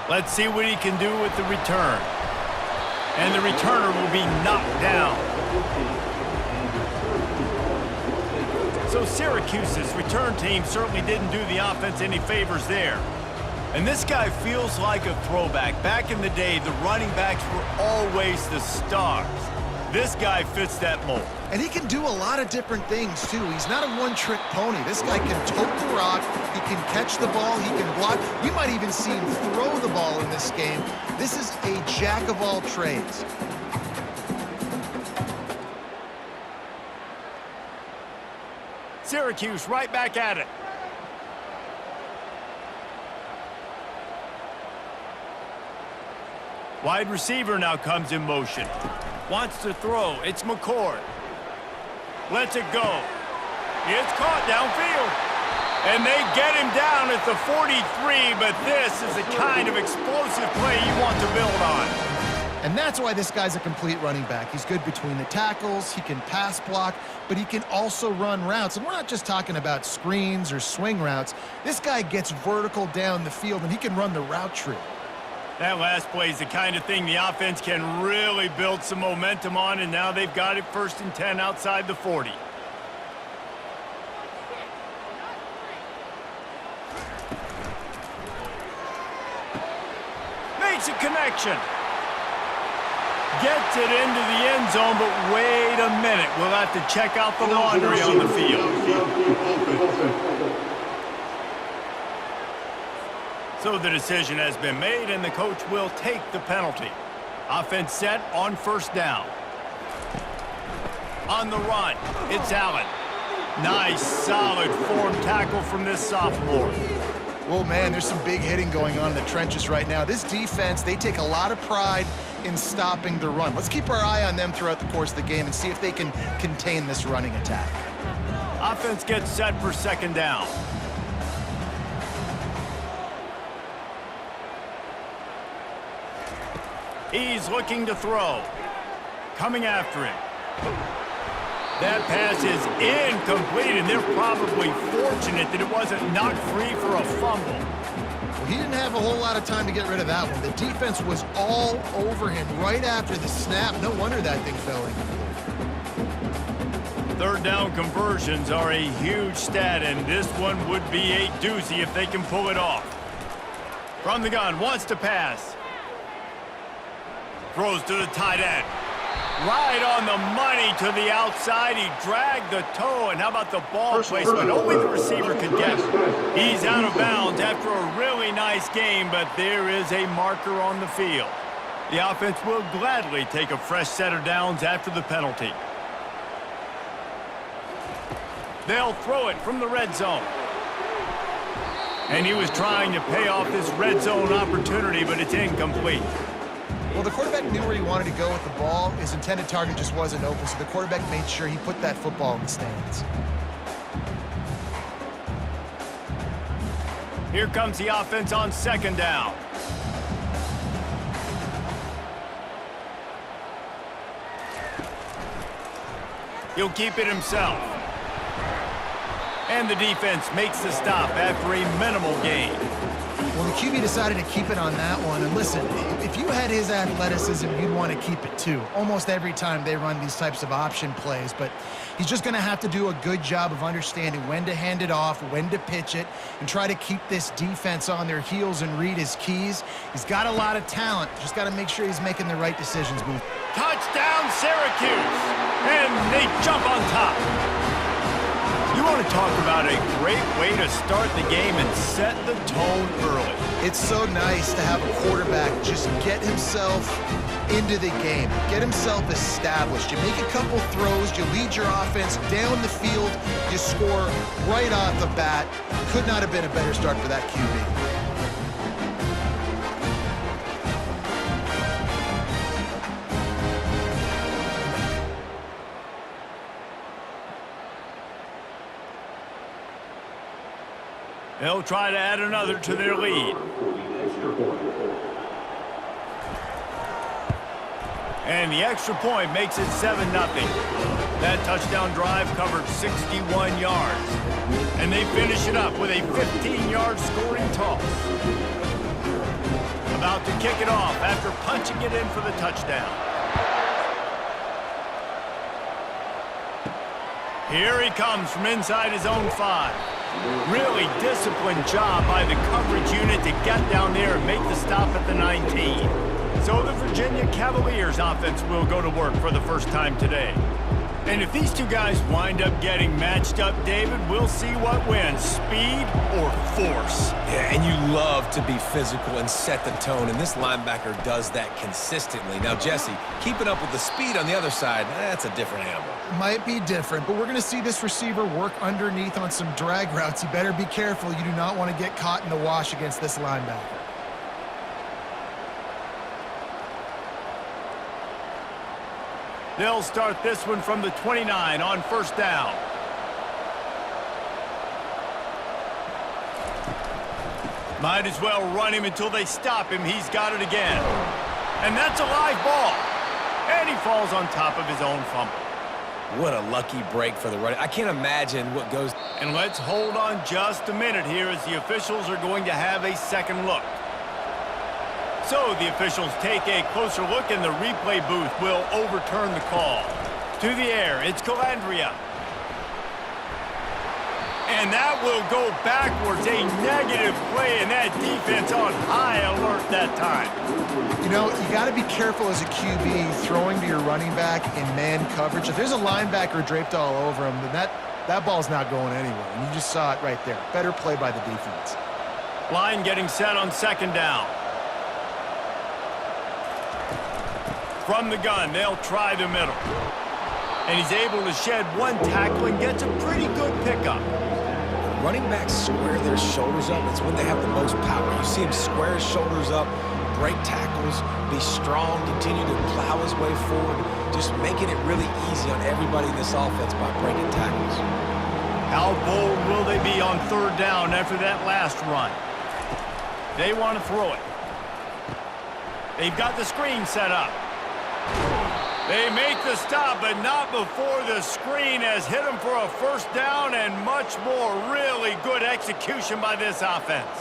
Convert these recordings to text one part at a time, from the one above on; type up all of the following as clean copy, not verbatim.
Let's see what he can do with the return. And the returner will be knocked down. So Syracuse's return team certainly didn't do the offense any favors there. And this guy feels like a throwback. Back in the day, the running backs were always the stars. This guy fits that mold. And he can do a lot of different things, too. He's not a one-trick pony. This guy can tote the rock. He can catch the ball. He can block. We might even see him throw the ball in this game. This is a jack of all trades. Syracuse right back at it. Wide receiver now comes in motion. Wants to throw. It's McCord. Lets it go. It's caught downfield. And they get him down at the 43, but this is the kind of explosive play you want to build on. And that's why this guy's a complete running back. He's good between the tackles, he can pass block, but he can also run routes. And we're not just talking about screens or swing routes. This guy gets vertical down the field, and he can run the route tree. That last play is the kind of thing the offense can really build some momentum on, and now they've got it 1st and 10 outside the 40. Makes a connection. Gets it into the end zone, but wait a minute. We'll have to check out the laundry on the field. So the decision has been made, and the coach will take the penalty. Offense set on 1st down. On the run, it's Allen. Nice, solid form tackle from this sophomore. Well, man, there's some big hitting going on in the trenches right now. This defense, they take a lot of pride in stopping the run. Let's keep our eye on them throughout the course of the game and see if they can contain this running attack. Offense gets set for 2nd down. He's looking to throw. Coming after him. That pass is incomplete, and they're probably fortunate that it wasn't knocked free for a fumble. Well, he didn't have a whole lot of time to get rid of that one. The defense was all over him right after the snap. No wonder that thing fell in. 3rd down conversions are a huge stat, and this one would be a doozy if they can pull it off. From the gun, wants to pass. Throws to the tight end. Right on the money to the outside. He dragged the toe, and how about the ball placement? Only the receiver could get it. He's out of bounds after a really nice game, but there is a marker on the field. The offense will gladly take a fresh set of downs after the penalty. They'll throw it from the red zone. And he was trying to pay off this red zone opportunity, but it's incomplete. Well, the quarterback knew where he wanted to go with the ball. His intended target just wasn't open, so the quarterback made sure he put that football in the stands. Here comes the offense on 2nd down. He'll keep it himself. And the defense makes the stop after a minimal gain. Well, the QB decided to keep it on that one. And listen, if you had his athleticism, you'd want to keep it too. Almost every time they run these types of option plays. But he's just going to have to do a good job of understanding when to hand it off, when to pitch it, and try to keep this defense on their heels and read his keys. He's got a lot of talent. Just got to make sure he's making the right decisions. Touchdown, Syracuse! And they jump on top. You want to talk about a great way to start the game and set the tone early. It's so nice to have a quarterback just get himself into the game, get himself established. You make a couple throws, you lead your offense down the field, you score right off the bat. Could not have been a better start for that QB. They'll try to add another to their lead. And the extra point makes it 7-0. That touchdown drive covered 61 yards. And they finish it up with a 15-yard scoring toss. kick it off after punching it in for the touchdown. Here he comes from inside his own 5. Really disciplined job by the coverage unit to get down there and make the stop at the 19. So the Virginia Cavaliers offense will go to work for the first time today. And if these two guys wind up getting matched up, David, we'll see what wins, speed or force. Yeah, and you love to be physical and set the tone, and this linebacker does that consistently. Now, Jesse, keeping up with the speed on the other side, that's a different animal. Might be different, but we're going to see this receiver work underneath on some drag routes. You better be careful. You do not want to get caught in the wash against this linebacker. They'll start this one from the 29 on first down. Might as well run him until they stop him. He's got it again. And that's a live ball. And he falls on top of his own fumble. What a lucky break for the running. I can't imagine what goes. And let's hold on just a minute here as the officials are going to have a second look. So the officials take a closer look and the replay booth will overturn the call. To the air, it's Calandria. And that will go backwards, a negative play, and that defense on high alert that time. You know, you got to be careful as a QB throwing to your running back in man coverage. If there's a linebacker draped all over him, then that ball's not going anywhere. And you just saw it right there. Better play by the defense. Line getting set on second down. From the gun, they'll try the middle. And he's able to shed one tackle and gets a pretty good pickup. Running backs square their shoulders up. It's when they have the most power. You see him square his shoulders up, break tackles, be strong, continue to plow his way forward, just making it really easy on everybody in this offense by breaking tackles. How bold will they be on third down after that last run? They want to throw it. They've got the screen set up. They make the stop, but not before the screen has hit them for a first down and much more. Really good execution by this offense.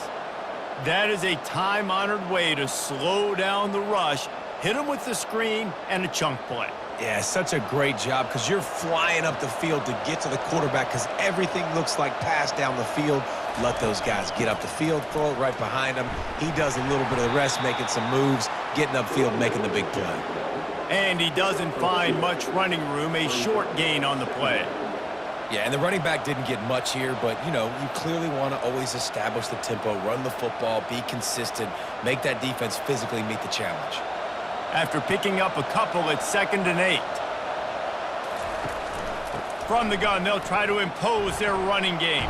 That is a time-honored way to slow down the rush, hit them with the screen, and a chunk play. Yeah, such a great job because you're flying up the field to get to the quarterback because everything looks like pass down the field. Let those guys get up the field, throw it right behind him. He does a little bit of the rest, making some moves, getting upfield, making the big play. And he doesn't find much running room, a short gain on the play. Yeah, and the running back didn't get much here, but, you know, you clearly want to always establish the tempo, run the football, be consistent, make that defense physically meet the challenge. After picking up a couple, it's 2nd and 8. From the gun, they'll try to impose their running game.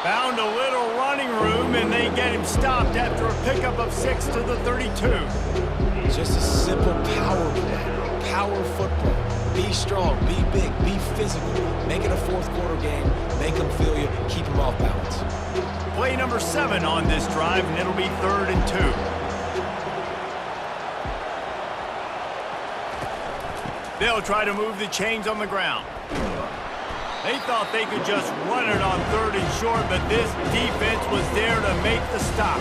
Found a little running room, and they get him stopped after a pickup of 6 to the 32. Just a simple power play, power football. Be strong, be big, be physical. Make it a fourth quarter game. Make them feel you, keep them off balance. Play number 7 on this drive, and it'll be 3rd and 2. They'll try to move the chains on the ground. They thought they could just run it on 3rd and short, but this defense was there to make the stop.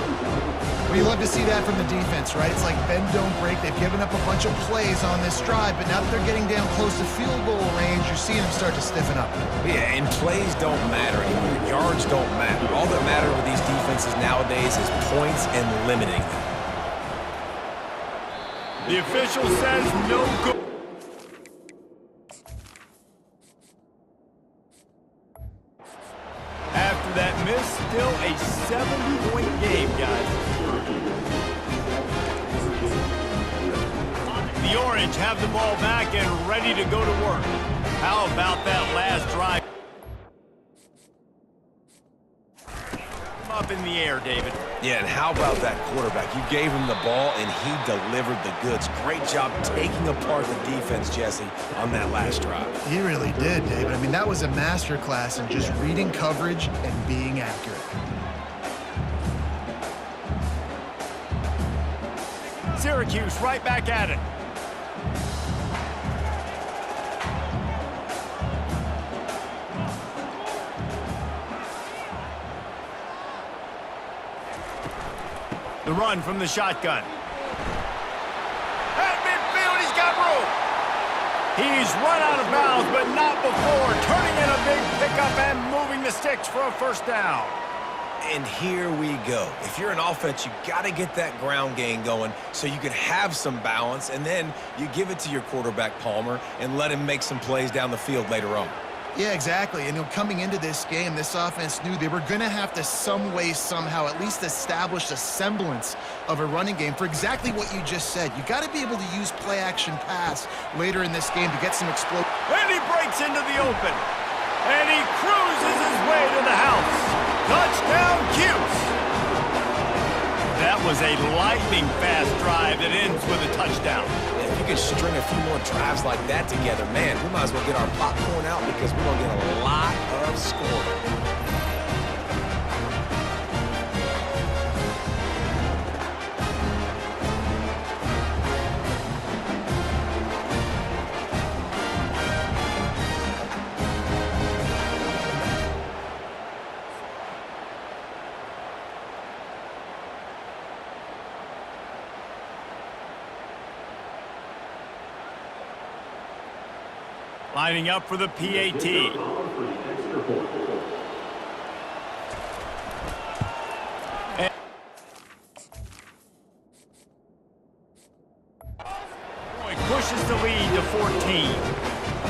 Well, you love to see that from the defense, right? It's like bend, don't break. They've given up a bunch of plays on this drive, but now that they're getting down close to field goal range, you're seeing them start to stiffen up. Yeah, and plays don't matter anymore. Yards don't matter. All that matter with these defenses nowadays is points and limiting them. The official says no good. After that miss, still a 70-point game, guys. The Orange have the ball back and ready to go to work. How about that last drive? Up in the air, David. Yeah, and how about that quarterback? You gave him the ball, and he delivered the goods. Great job taking apart the defense, Jesse, on that last drive. He really did, David. I mean, that was a masterclass in just reading coverage and being accurate. Syracuse right back at it. The run from the shotgun. He's run out of bounds, but not before turning in a big pickup and moving the sticks for a first down. And here we go. If you're an offense, you got to get that ground game going so you can have some balance, and then you give it to your quarterback, Palmer, and let him make some plays down the field later on. Yeah, exactly. And coming into this game, this offense knew they were going to have to some way, somehow, at least establish a semblance of a running game for exactly what you just said. You got to be able to use play-action pass later in this game to get some explosion. And he breaks into the open. And he cruises his way to the house. Touchdown, Cuse. That was a lightning-fast drive that ends with a touchdown. If you could string a few more drives like that together, man, we might as well get our popcorn out because we're going to get a lot of scoring. Lining up for the PAT. Pushes the lead to 14.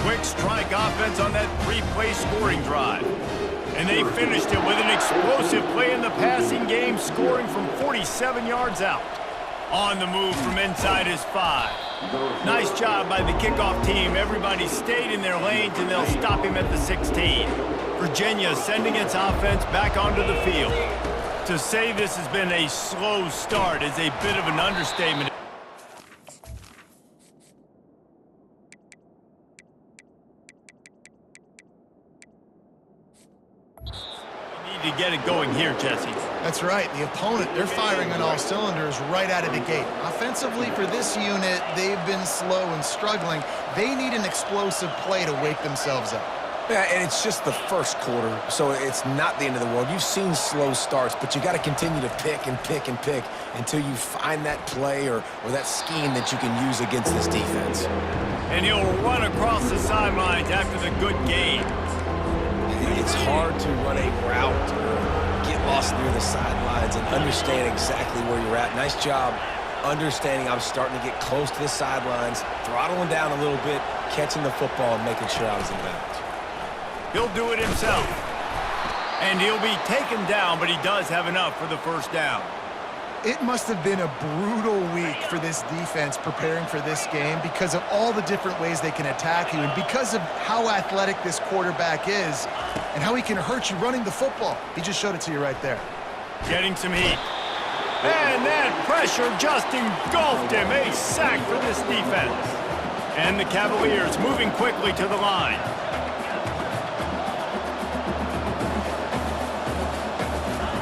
Quick strike offense on that three-play scoring drive. And they finished it with an explosive play in the passing game, scoring from 47 yards out. On the move from inside his 5. Nice job by the kickoff team. Everybody stayed in their lanes, and they'll stop him at the 16. Virginia sending its offense back onto the field. To say this has been a slow start is a bit of an understatement. To get it going here, Jesse. That's right. The opponent, they're firing on all cylinders right out of the gate. Offensively, for this unit, they've been slow and struggling. They need an explosive play to wake themselves up. Yeah, and it's just the first quarter, so it's not the end of the world. You've seen slow starts, but you got to continue to pick and pick and pick until you find that play or that scheme that you can use against this defense. And he'll run across the sidelines after the good game. It's hard to run a route or get lost near the sidelines and understand exactly where you're at. Nice job understanding I'm starting to get close to the sidelines, throttling down a little bit, catching the football and making sure I was in bounds. He'll do it himself. And he'll be taken down, but he does have enough for the first down. It must have been a brutal week for this defense preparing for this game because of all the different ways they can attack you and because of how athletic this quarterback is and how he can hurt you running the football. He just showed it to you right there. Getting some heat. And that pressure just engulfed him. A sack for this defense. And the Cavaliers moving quickly to the line.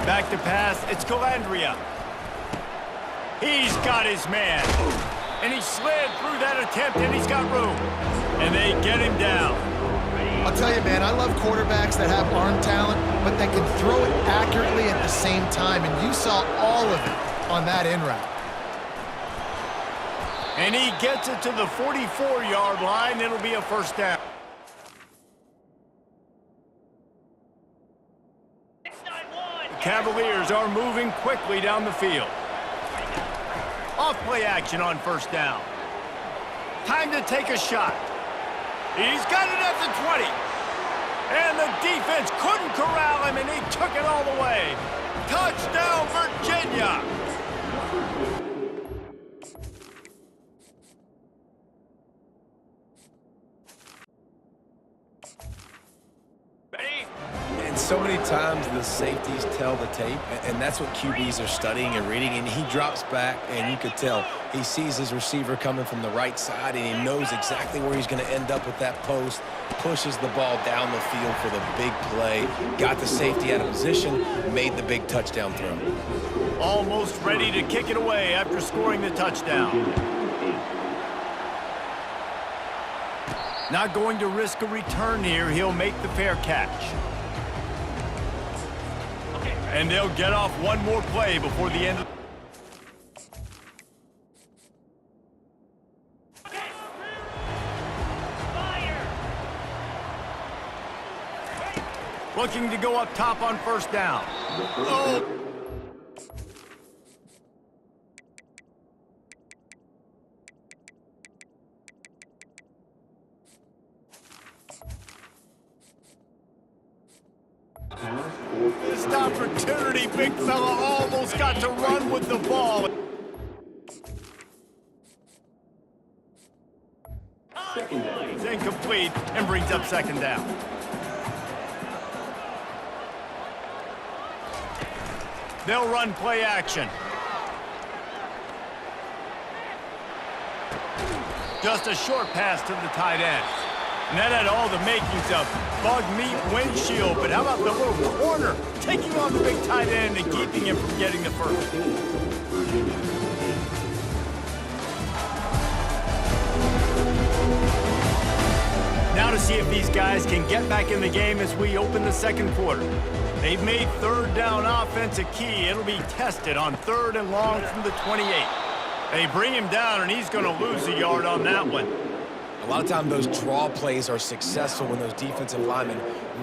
Back to pass. It's Calandria. He's got his man. And he slid through that attempt, and he's got room. And they get him down. I'll tell you, man, I love quarterbacks that have arm talent, but that can throw it accurately at the same time, and you saw all of it on that in route. And he gets it to the 44-yard line. It'll be a first down. The Cavaliers are moving quickly down the field. Off-play action on first down. Time to take a shot. He's got it at the 20. And the defense couldn't corral him, and he took it all the way. Touchdown, Virginia! So many times the safeties tell the tape, and that's what QBs are studying and reading, and he drops back, and you could tell he sees his receiver coming from the right side, and he knows exactly where he's going to end up with that post, pushes the ball down the field for the big play, got the safety out of position, made the big touchdown throw. Almost ready to kick it away after scoring the touchdown. Not going to risk a return here. He'll make the fair catch. And they'll get off one more play before the end of Looking to go up top on first down. Oh! Missed opportunity. Big fella almost got to run with the ball. It's incomplete and brings up second down. They'll run play action. Just a short pass to the tight end. And that had all the makings of bug meat windshield, but how about the little corner taking on the big tight end and keeping him from getting the first? Now to see if these guys can get back in the game as we open the second quarter. They've made third down offense a key. It'll be tested on 3rd and long from the 28. They bring him down, and he's going to lose a yard on that one. A lot of times those draw plays are successful when those defensive linemen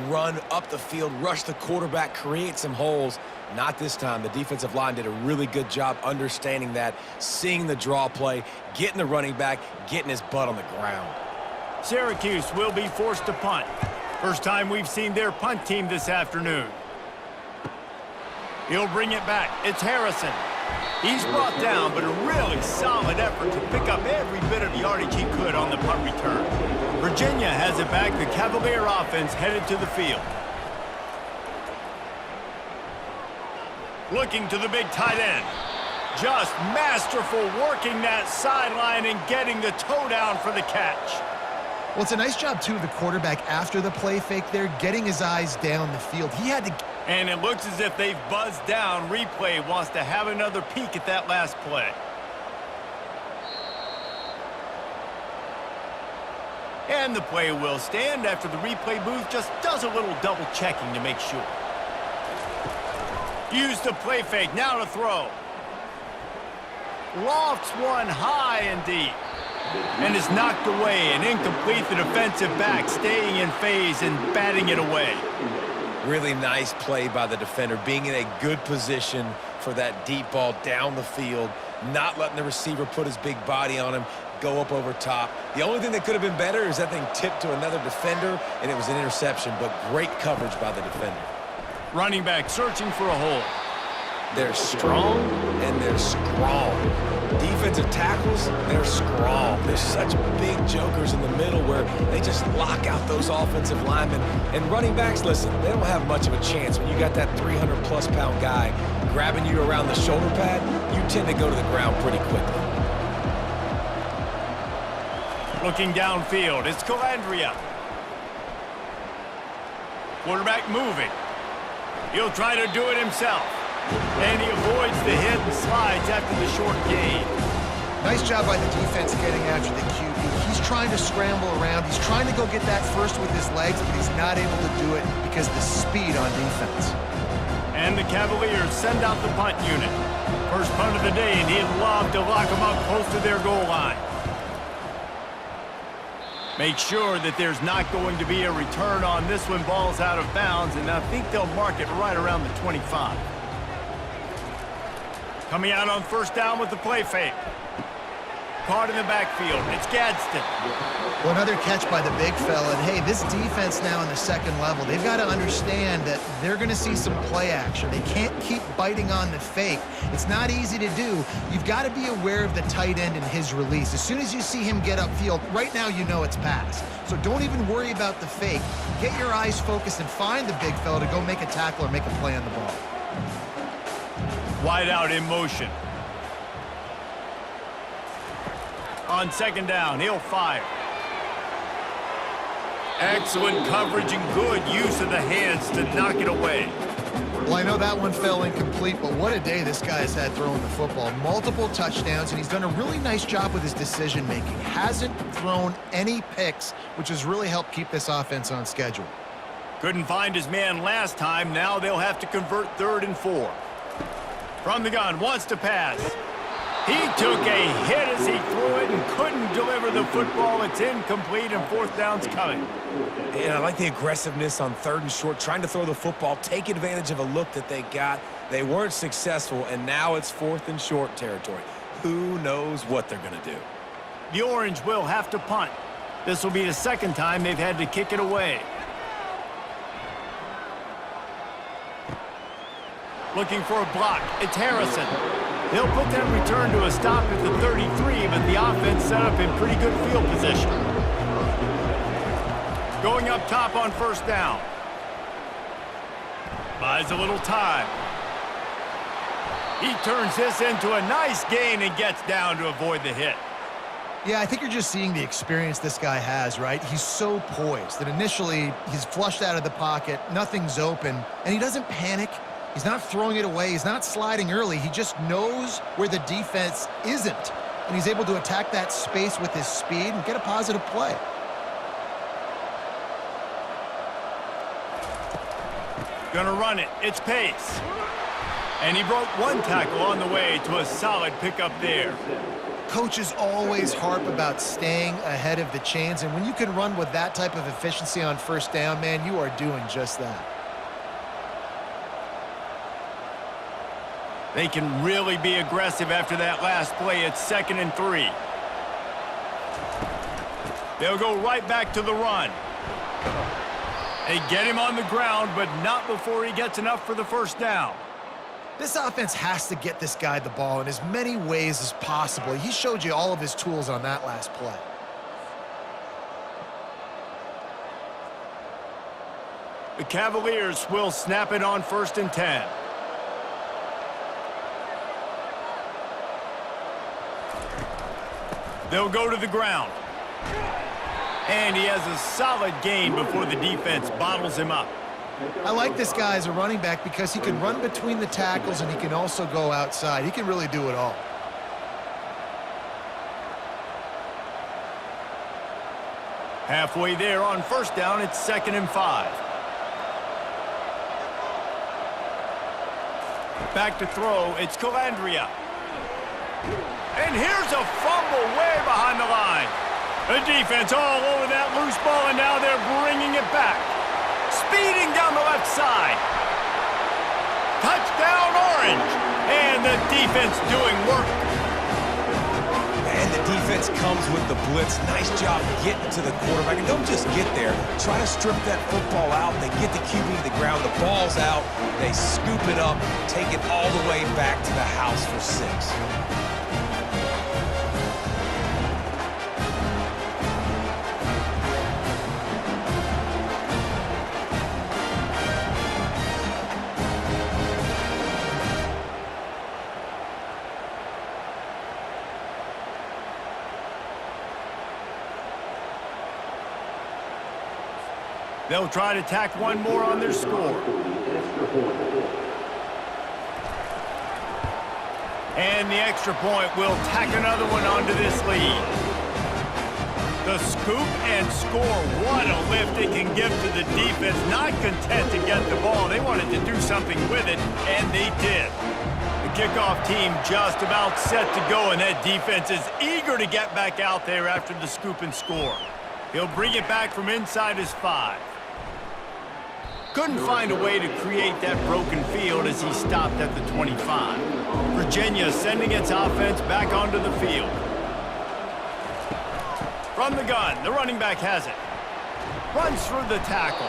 run up the field, rush the quarterback, create some holes. Not this time. The defensive line did a really good job understanding that, seeing the draw play, getting the running back, getting his butt on the ground. Syracuse will be forced to punt. First time we've seen their punt team this afternoon. He'll bring it back. It's Harrison. He's brought down, but a really solid effort to pick up every bit of yardage he could on the punt return. Virginia has it back. The Cavalier offense headed to the field. Looking to the big tight end. Just masterful working that sideline and getting the toe down for the catch. Well, it's a nice job, too, of the quarterback after the play fake there, getting his eyes down the field. He had to... And it looks as if they've buzzed down. Replay wants to have another peek at that last play. And the play will stand after the replay booth just does a little double checking to make sure. Use the play fake, now to throw. Lofts one high and deep. And is knocked away and incomplete. The defensive back staying in phase and batting it away. Really nice play by the defender, being in a good position for that deep ball down the field, not letting the receiver put his big body on him, go up over top. The only thing that could have been better is that thing tipped to another defender, and it was an interception, but great coverage by the defender. Running back searching for a hole. They're strong, and they're strong. Defensive tackles, they're strong. There's such big jokers in the middle where they just lock out those offensive linemen. And running backs, listen, they don't have much of a chance. When you got that 300-plus pound guy grabbing you around the shoulder pad, you tend to go to the ground pretty quickly. Looking downfield, it's Calandria. Quarterback moving. He'll try to do it himself. And he avoids the hit and slides after the short gain. Nice job by the defense getting after the QB. He's trying to scramble around. He's trying to go get that first with his legs, but he's not able to do it because of the speed on defense. And the Cavaliers send out the punt unit. First punt of the day, and he'd love to lock them up close to their goal line. Make sure that there's not going to be a return on this one. Ball's out of bounds, and I think they'll mark it right around the 25. Coming out on first down with the play fake. Caught in the backfield. It's Gadsden. Well, another catch by the big fella. And, hey, this defense now in the second level, they've got to understand that they're going to see some play action. They can't keep biting on the fake. It's not easy to do. You've got to be aware of the tight end and his release. As soon as you see him get upfield, right now you know it's pass. So don't even worry about the fake. Get your eyes focused and find the big fella to go make a tackle or make a play on the ball. Wide out in motion. On second down, he'll fire. Excellent coverage and good use of the hands to knock it away. Well, I know that one fell incomplete, but what a day this guy has had throwing the football. Multiple touchdowns, and he's done a really nice job with his decision-making. Hasn't thrown any picks, which has really helped keep this offense on schedule. Couldn't find his man last time. Now they'll have to convert 3rd and 4. From the gun, wants to pass. He took a hit as he threw it and couldn't deliver the football. It's incomplete and fourth down's coming. And I like the aggressiveness on 3rd and short, trying to throw the football, take advantage of a look that they got. They weren't successful, and now it's 4th and short territory. Who knows what they're going to do? The Orange will have to punt. This will be the second time they've had to kick it away. Looking for a block. It's Harrison. They'll put that return to a stop at the 33, but the offense set up in pretty good field position. Going up top on first down. Buys a little time. He turns this into a nice gain and gets down to avoid the hit. Yeah, I think you're just seeing the experience this guy has, right? He's so poised that initially he's flushed out of the pocket, nothing's open, and he doesn't panic. He's not throwing it away. He's not sliding early. He just knows where the defense isn't, and he's able to attack that space with his speed and get a positive play. Gonna run it. It's Pace. And he broke one tackle on the way to a solid pickup there. Coaches always harp about staying ahead of the chains, and when you can run with that type of efficiency on first down, man, you are doing just that. They can really be aggressive after that last play. It's 2nd and 3. They'll go right back to the run. They get him on the ground, but not before he gets enough for the first down. This offense has to get this guy the ball in as many ways as possible. He showed you all of his tools on that last play. The Cavaliers will snap it on 1st and 10. They'll go to the ground. And he has a solid gain before the defense bottles him up. I like this guy as a running back because he can run between the tackles and he can also go outside. He can really do it all. Halfway there on first down, it's 2nd and 5. Back to throw, it's Calandria. And here's a fumble way behind the line. The defense all over that loose ball, and now they're bringing it back. Speeding down the left side. Touchdown, Orange. And the defense doing work. And the defense comes with the blitz. Nice job getting to the quarterback. And don't just get there. Try to strip that football out. They get the QB to the ground. The ball's out. They scoop it up, take it all the way back to the house for 6. They'll try to tack one more on their score. And the extra point will tack another one onto this lead. The scoop and score. What a lift it can give to the defense. Not content to get the ball. They wanted to do something with it, and they did. The kickoff team just about set to go, and that defense is eager to get back out there after the scoop and score. He'll bring it back from inside his 5. Couldn't find a way to create that broken field as he stopped at the 25. Virginia sending its offense back onto the field. From the gun, the running back has it. Runs through the tackle.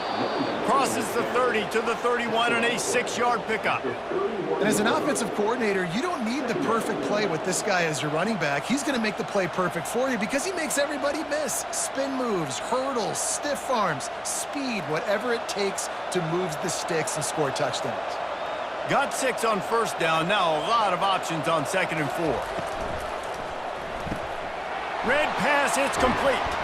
Crosses the 30 to the 31 on a 6-yard pickup. And as an offensive coordinator, you don't need the perfect play with this guy as your running back. He's going to make the play perfect for you because he makes everybody miss. Spin moves, hurdles, stiff arms, speed, whatever it takes to move the sticks and score touchdowns. Got 6 on first down. Now a lot of options on 2nd and 4. Red pass, it's complete.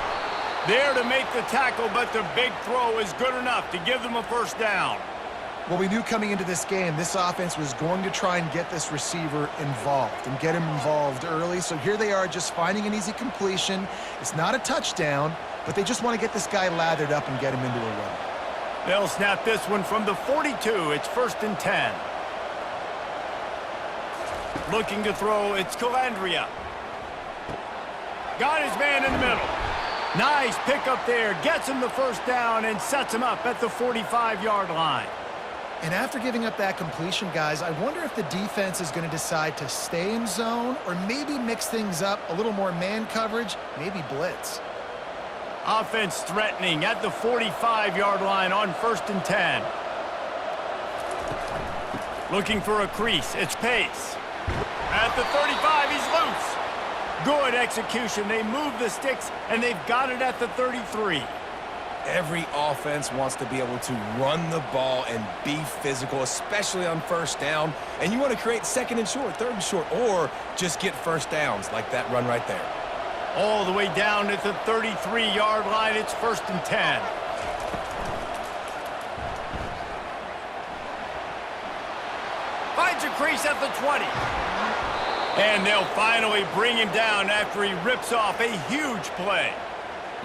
There to make the tackle, but the big throw is good enough to give them a first down. Well, we knew coming into this game, this offense was going to try and get this receiver involved and get him involved early. So here they are just finding an easy completion. It's not a touchdown, but they just want to get this guy lathered up and get him into a run. They'll snap this one from the 42. It's 1st and 10. Looking to throw, it's Calandria. Got his man in the middle. Nice pickup there. Gets him the first down and sets him up at the 45-yard line. And after giving up that completion, guys, I wonder if the defense is going to decide to stay in zone or maybe mix things up, a little more man coverage, maybe blitz. Offense threatening at the 45-yard line on 1st and 10. Looking for a crease. It's Pace. At the 35, he's loose. Good execution. They move the sticks, and they've got it at the 33. Every offense wants to be able to run the ball and be physical, especially on 1st down. And you want to create 2nd and short, 3rd and short, or just get 1st downs like that run right there. All the way down at the 33-yard line, it's 1st and 10. Finds a crease at the 20. And they'll finally bring him down after he rips off a huge play.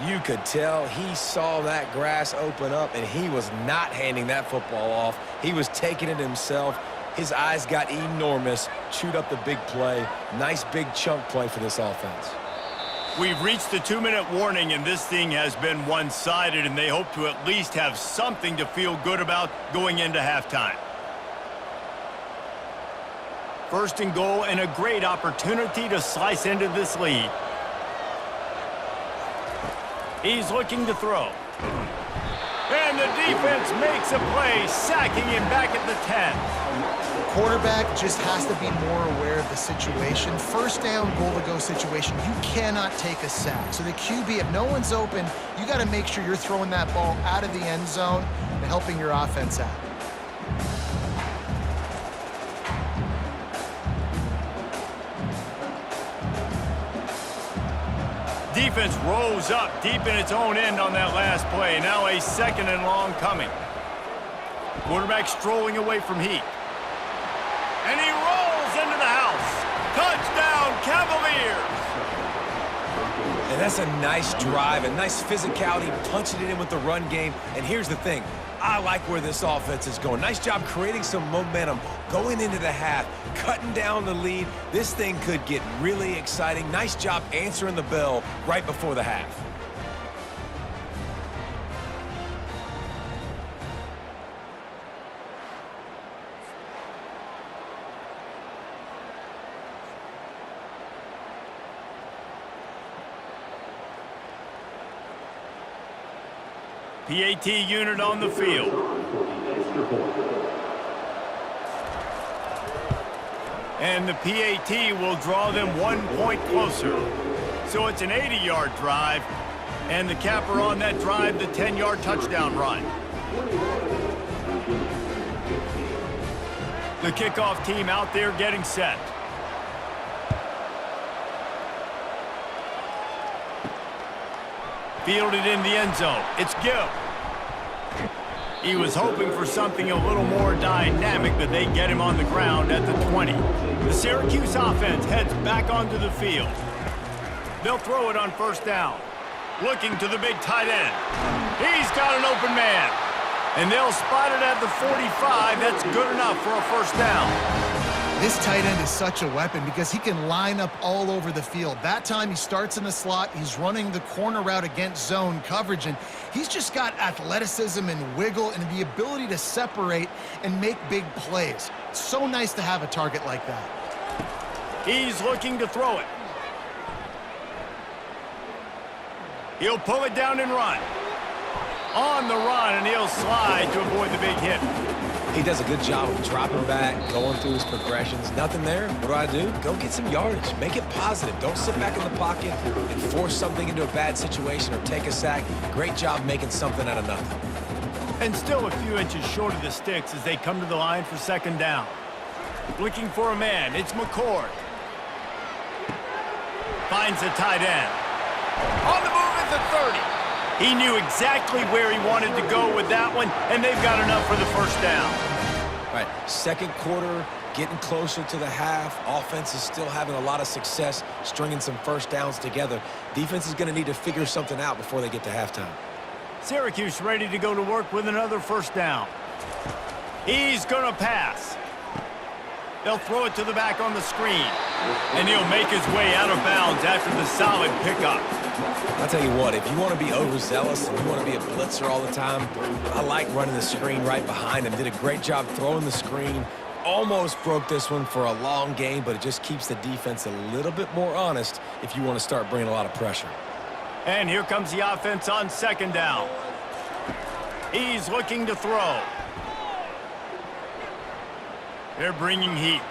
You could tell he saw that grass open up, and he was not handing that football off. He was taking it himself. His eyes got enormous, chewed up the big play. Nice big chunk play for this offense. We've reached the 2-minute warning, and this thing has been one-sided, and they hope to at least have something to feel good about going into halftime. 1st and goal, and a great opportunity to slice into this lead. He's looking to throw. And the defense makes a play, sacking him back at the 10. Quarterback just has to be more aware of the situation. 1st down, goal-to-go situation, you cannot take a sack. So the QB, if no one's open, you got to make sure you're throwing that ball out of the end zone and helping your offense out. Defense rose up deep in its own end on that last play. Now a 2nd and long coming. Quarterback strolling away from heat. And he rolls into the house. Touchdown, Cavaliers! And that's a nice drive, a nice physicality, punching it in with the run game. And here's the thing. I like where this offense is going. Nice job creating some momentum, going into the half, cutting down the lead. This thing could get really exciting. Nice job answering the bell right before the half. PAT unit on the field. And the PAT will draw them 1 point closer. So it's an 80-yard drive. And the capper on that drive, the 10-yard touchdown run. The kickoff team out there getting set. Fielded in the end zone. It's Gill. He was hoping for something a little more dynamic, but they get him on the ground at the 20. The Syracuse offense heads back onto the field. They'll throw it on 1st down. Looking to the big tight end. He's got an open man. And they'll spot it at the 45. That's good enough for a 1st down. This tight end is such a weapon because he can line up all over the field. That time he starts in the slot, he's running the corner route against zone coverage, and he's just got athleticism and wiggle and the ability to separate and make big plays. It's so nice to have a target like that. He's looking to throw it. He'll pull it down and run. On the run, and he'll slide to avoid the big hit. He does a good job of dropping back, going through his progressions. Nothing there. What do? Go get some yardage. Make it positive. Don't sit back in the pocket and force something into a bad situation or take a sack. Great job making something out of nothing. And still a few inches short of the sticks as they come to the line for 2nd down. Looking for a man. It's McCord. Finds the tight end. On the move at the 30. He knew exactly where he wanted to go with that one, and they've got enough for the 1st down. All right, 2nd quarter, getting closer to the half. Offense is still having a lot of success stringing some 1st downs together. Defense is going to need to figure something out before they get to halftime. Syracuse ready to go to work with another 1st down. He's going to pass. They'll throw it to the back on the screen. And he'll make his way out of bounds after the solid pickup. I'll tell you what, if you want to be overzealous and you want to be a blitzer all the time, I like running the screen right behind him. Did a great job throwing the screen. Almost broke this one for a long game, but it just keeps the defense a little bit more honest if you want to start bringing a lot of pressure. And here comes the offense on second down. He's looking to throw. They're bringing heat.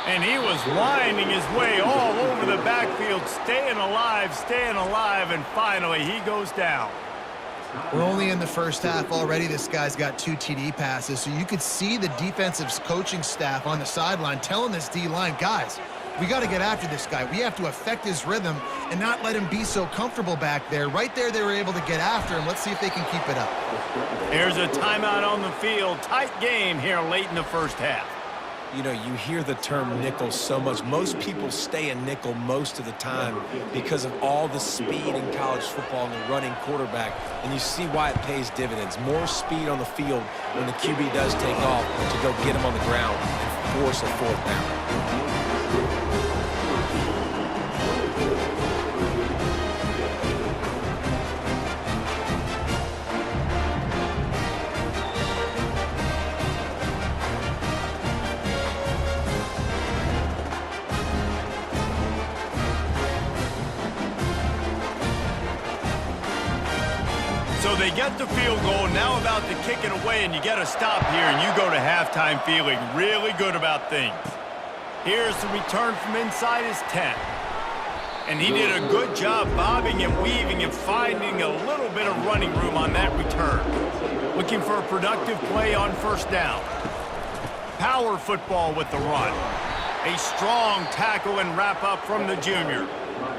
And he was winding his way all over the backfield, staying alive, and finally he goes down. We're only in the first half already. This guy's got 2 TD passes, so you could see the defensive coaching staff on the sideline telling this D-line, guys, we got to get after this guy. We have to affect his rhythm and not let him be so comfortable back there. Right there, they were able to get after him. Let's see if they can keep it up. Here's a timeout on the field. Tight game here late in the first half. You know, you hear the term nickel so much. Most people stay in nickel most of the time because of all the speed in college football and the running quarterback. And you see why it pays dividends. More speed on the field when the QB does take off to go get him on the ground and force a 4th down. So they get the field goal, now about to kick it away, and you get a stop here, and you go to halftime feeling really good about things. Here's the return from inside his 10. And he did a good job bobbing and weaving and finding a little bit of running room on that return. Looking for a productive play on first down. Power football with the run. A strong tackle and wrap up from the junior.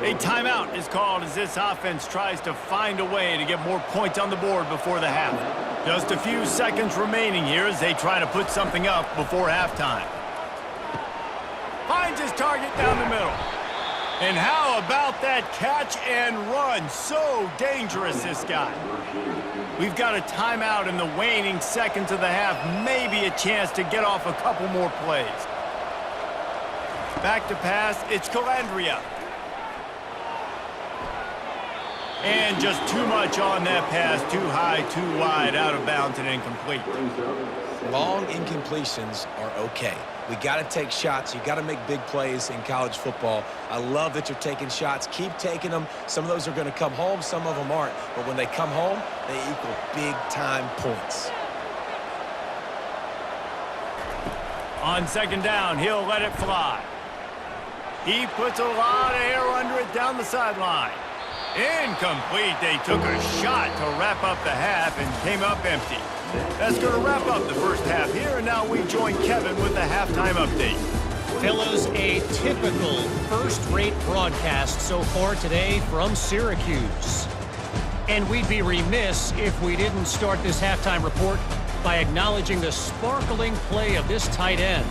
A timeout is called as this offense tries to find a way to get more points on the board before the half. Just a few seconds remaining here as they try to put something up before halftime. Finds his target down the middle. And how about that catch and run? So dangerous, this guy. We've got a timeout in the waning seconds of the half. Maybe a chance to get off a couple more plays. Back to pass, it's Calandria. And just too much on that pass, too high, too wide, out of bounds and incomplete. Long incompletions are okay. We got to take shots. You got to make big plays in college football. I love that you're taking shots. Keep taking them. Some of those are going to come home. Some of them aren't. But when they come home, they equal big-time points. On second down, he'll let it fly. He puts a lot of air under it down the sideline. Incomplete. They took a shot to wrap up the half and came up empty. That's going to wrap up the first half here, and now we join Kevin with the halftime update. Fellas, a typical first-rate broadcast so far today from Syracuse. And we'd be remiss if we didn't start this halftime report by acknowledging the sparkling play of this tight end.